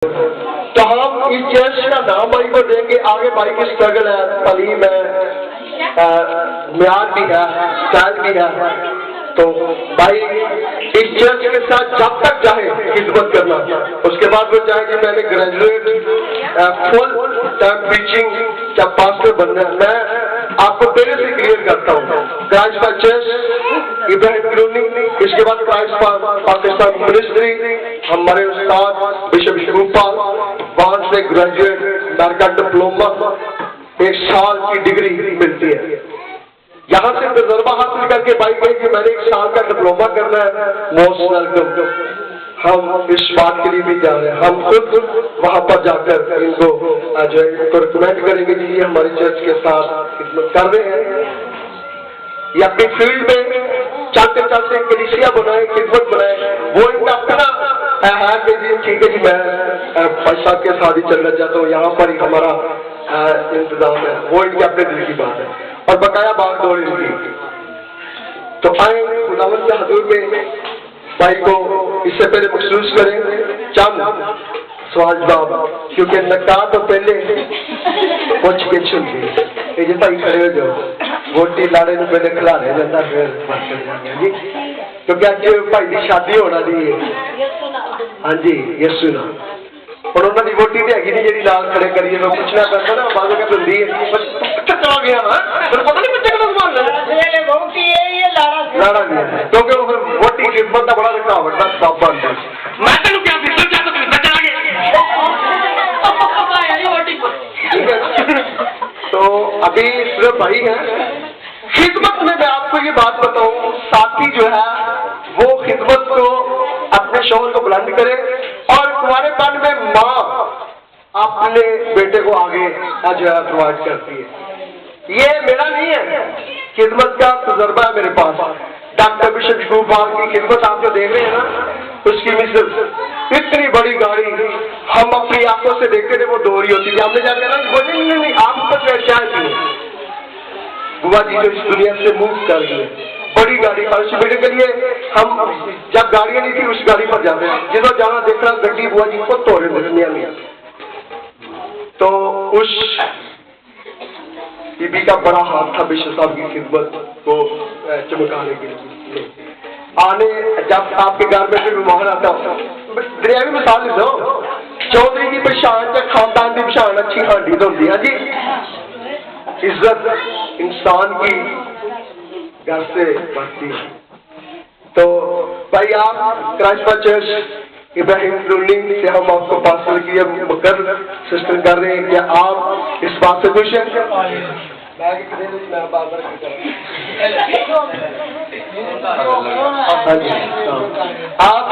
تو ہم اس چرچ کا نام بھائی کو دیں گے. آگے بھائی کی اسٹرگل ہے, تعلیم ہے, معیار بھی ہے, اسٹائل بھی ہے. تو بھائی اس چرچ کے ساتھ جب تک چاہے خدمت کرنا, اس کے بعد وہ چاہے کہ میں نے گریجویٹ فل ٹائم ٹیچنگ جب پاسٹر بننا ہے. میں آپ کو پہلے سے کلیئر کرتا ہوں, Christ for church Ibrahim colony, اس کے بعد کرائسٹ فار پاکستان منسٹری, ہمارے استاد بشپ شروپال, وہاں سے گریجویٹ میڈیکل ڈپلوما 1 سال کی ڈگری ملتی ہے. یہاں سے تجربہ حاصل کر کے بھائی گئے کہ میں نے 1 سال کا ڈپلوما کرنا ہے. Most welcome. ہم اس بات کے لیے بھی جا رہے ہیں, ہم خود وہاں پر جا کر ان کو جو ہے ریکمینڈ کریں گے کہ یہ ہماری چرچ کے ساتھ خدمت کر رہے ہیں. یہ اپنی فیلڈ میں چلتے چلتے کلیسیا بنائے, خدمت بنائے. وہ ان کا اپنا ہے کہ جی ٹھیک ہے جی میں بھائی صاحب کے ساتھ ہی چلنا چاہتا ہوں, یہاں پر ہی ہمارا انتظام ہے. وہ ان کے اپنے دل کی بات ہے اور بقایا بات دوڑ ان کی. تو آئیں خداوند کے حضور میں بھائی کو اس سے پہلے مخصوص کریں چند سوال جواب, کیونکہ نکات تو پہلے پوچھ کے چھلتی ہے. یہ بھائی کھڑے ہو جاؤ, ووٹی لاڑے نے پہلے کھلا رہے جاتا پھر بات کر جائیں گے جی, کیونکہ اج بھائی کی شادی ہونا دی ہے. ہاں جی یسو نا, اور انہوں نے ووٹی تے ہے نہیں جی لال کھڑے کریے تو پوچھنا پڑتا نا بازو کے بندی چلا گیا نا پھر پتہ نہیں بچے کو سنبھال لاڑا دیا, کیونکہ وہ ووٹی خدمت کا بڑا رکاوٹ کا سبب بن گیا. میں تینوں کیا سسٹم کیا تو چلا گیا. تو ابھی صرف بھائی ہیں خدمت میں آپ کو یہ بات بتاؤں, ساتھی جو ہے وہ خدمت کو اپنے شوہر کو بلند کرے, اور تمہارے پن میں ماں اپنے بیٹے کو آگے جو ہے پرووائڈ کرتی ہے. یہ میرا نہیں ہے, خدمت کا تجربہ ہے میرے پاس. ڈاکٹر بشپ شروپال کی خدمت آپ جو دیکھ رہے ہیں نا, اس کی مثل اتنی بڑی گاڑی ہم اپنی آنکھوں سے دیکھتے تھے, وہ دوہری ہوتی تھی. ہم نے جا کے نا نہیں آپ پر پہچان کی بوا جی جو اس دنیا سے موو کر گئے, بڑی گاڑی. اور اس بیٹے کے لیے ہم جب گاڑیاں نہیں تھی اس گاڑی پر جاتے ہیں, جدھر جانا دیکھنا گڈی بوا جی خود توڑ رہے تھے دنیا میں. تو اس بی بی کا بڑا ہاتھ تھا بشپ صاحب کی خدمت کو چمکانے کے لیے. آنے جب آپ کے گھر میں مہمان آتا, دریاوی مثال لے لو, چودھری کی پہچان یا خاندان کی پہچان اچھی ہانڈی تو ہوتی ہے جی. عزت انسان کی گھر سے بڑھتی ہے. تو بھائی آپ Christ for church Ibrahim colony سے ہم آپ کو پاسل کی مقرر سسٹم کر رہے ہیں کہ آپ اس بات سے خوش ہیں. آپ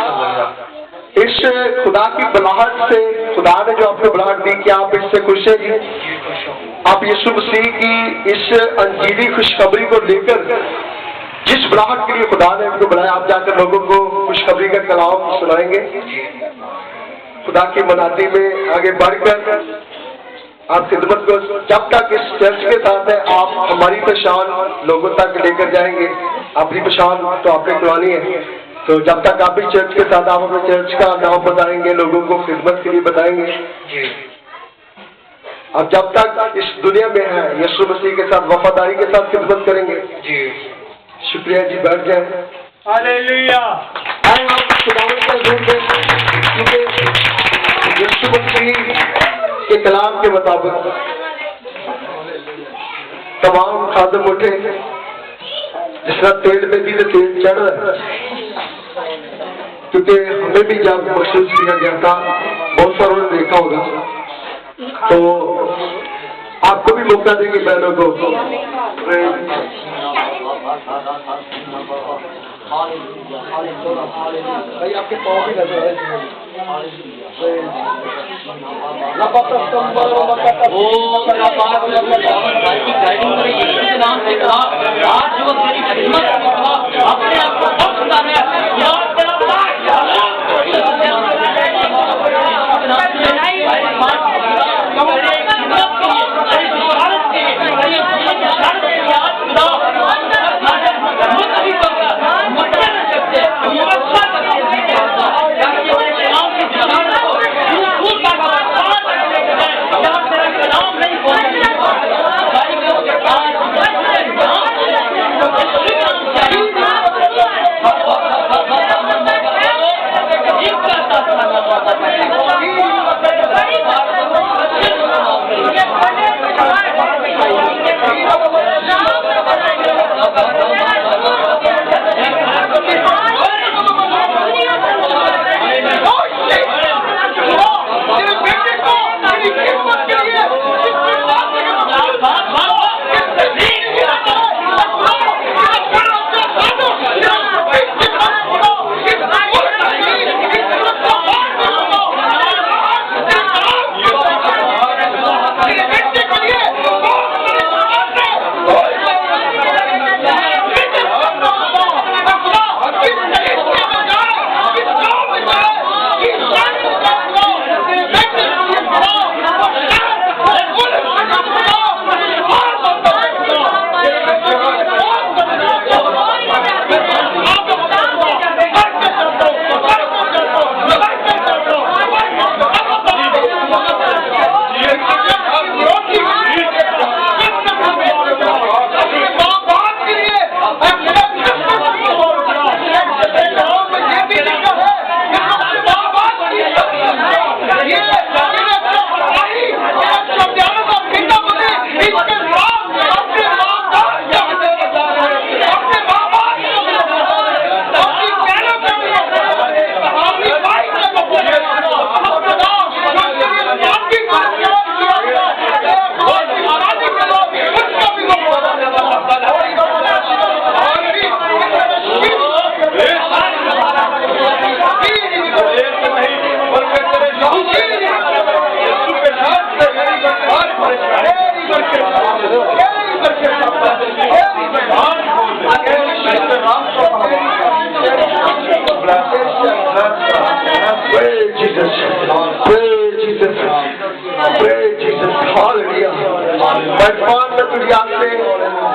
اس خدا کی بلاہٹ سے, خدا نے جو آپ کو بلاہٹ دی, کہ آپ اس سے خوش ہیں جی. آپ یسوع مسیح کی اس انجیلی خوشخبری کو لے کر جس بلاہٹ کے لیے خدا نے ان کو بلایا, آپ جا کر لوگوں کو خوشخبری کا کلام سنائیں گے. خدا کی منادی میں آگے بڑھ کر آپ خدمت کو جب تک اس چرچ کے ساتھ ہے, آپ ہماری پہچان لوگوں تک لے کر جائیں گے. اپنی پہچان تو آپ نے کرانی ہے, تو جب تک آپ اس چرچ کے ساتھ آپ اپنے چرچ کا نام بتائیں گے, لوگوں کو خدمت کے لیے بتائیں گے. اب جب تک اس دنیا میں ہے یسوع مسیح کے ساتھ وفاداری کے ساتھ خدمت کریں گے. شکریہ جی, بیٹھ جائیں. ہاللیلویا. آئے ہم خداوند کا حضور میں, کیونکہ یسوع مسیح کے کلام کے مطابق تمام خادم اٹھے, جس طرح تیل میں بھی تو تیل چڑھ رہا ہے, کیونکہ ہمیں بھی جب محسوس کیا گیا تھا, بہت ساروں نے دیکھا ہوگا, تو آپ کو بھی موقع دیں گے بہنوں کو. بھائی آپ کے پاؤں بھی نظر آئے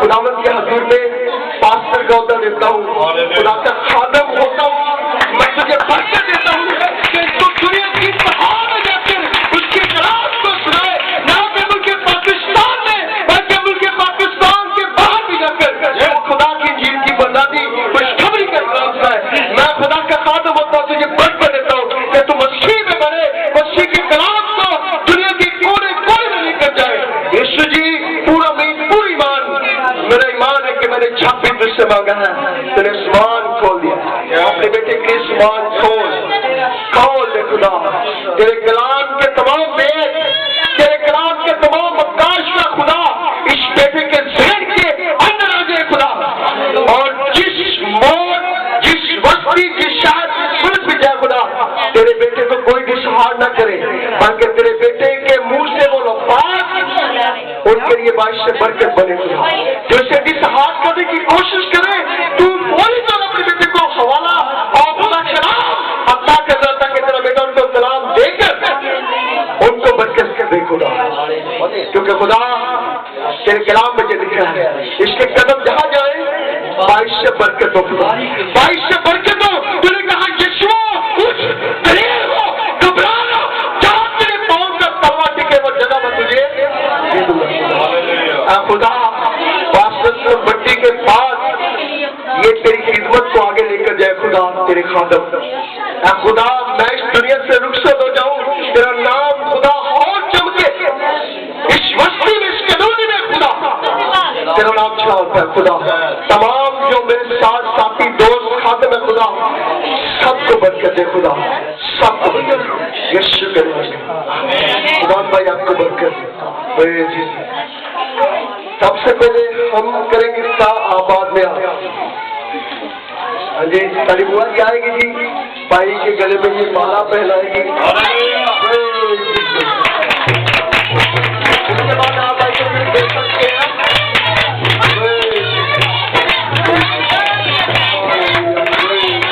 خداوند کے حضور میں پاسٹر کا عہدہ دیتا ہوں، خدا کا خادم ہوتا ہوں، میں تجھے برکت دیتا ہوں کہ تو دنیا کی پہاڑ میں جا کر اس کے کلام کو سنائے، نہ کہ ملک پاکستان میں بلکہ ملک پاکستان کے باہر بھی جا کر خدا کی انجیل کی بزادی خوشخبری کا کلام سنائے۔ میں خدا کا خادم ہوتا ہوں، تجھے برکت دیتا ہوں کہ تو مسیح میں بنے، مسیح کے کلام کو دنیا کے کونے کونے میں لے کر جائے۔ یسوع جی پورا ایمان، میرا ایمان ہے کہ میں نے چھاپی تجھ سے مانگا ہے، تو نے آسمان کھول دیا۔ اپنے بیٹے کے آسمان کھول دے خدا، تیرے کلام کے تمام بید، تیرے کلام کے تمام مقاصد کا خدا اس بیٹے کے ذہن کے اندر آ جائے خدا، اور جس موت، جس وسطی، جس شہر سن بھی جائے خدا، تیرے بیٹے کو کوئی بھی سہار نہ کرے، بلکہ تیرے بیٹے کے منہ سے وہ لفظ ان کے لیے باعث سے برکت بنے خدا۔ جو اسے ڈسہارٹ کرنے کی کوشش کرے تو فوری طور اپنے بیٹے کو حوالہ اور خدا کلام عطا کر دے تاکہ تیرا بیٹا ان کو کلام دے کر ان کو برکت کر دے خدا، کیونکہ خدا تیرے کلام میں جو لکھا ہے اس کے قدم جہاں جائیں باعث سے برکت ہو خدا، باعث سے برکت ہو۔ تو نے کہا یسوع اٹھ دلیر ہو، گھبرا نہ، جہاں تیرے پاؤں کا تلوا ٹکے وہ جگہ میں تجھے دے دوں گا خدا۔ بٹی کے بعد یہ تیری خدمت کو آگے لے کر جائے خدا، تیرے خادم اے خدا، میں اس دنیا سے رخصت ہو جاؤں، تیرا نام خدا اور چمکے اس وسطی میں، اس کالونی میں خدا، تیرا نام چھا ہوتا ہے خدا۔ تمام جو میرے ساتھ ساتھی دوست خادم ہے خدا، سب کو برکت دے خدا، سب کو برکت دے۔ یسوع کے نام میں خدا بھائی آپ کو برکت دے۔ سب سے پہلے ہم کریں گے تا آباد میں ہاں جی، تالی بوا کی آئے گی جی، بھائی کے گلے میں یہ مالا پہنائے گی۔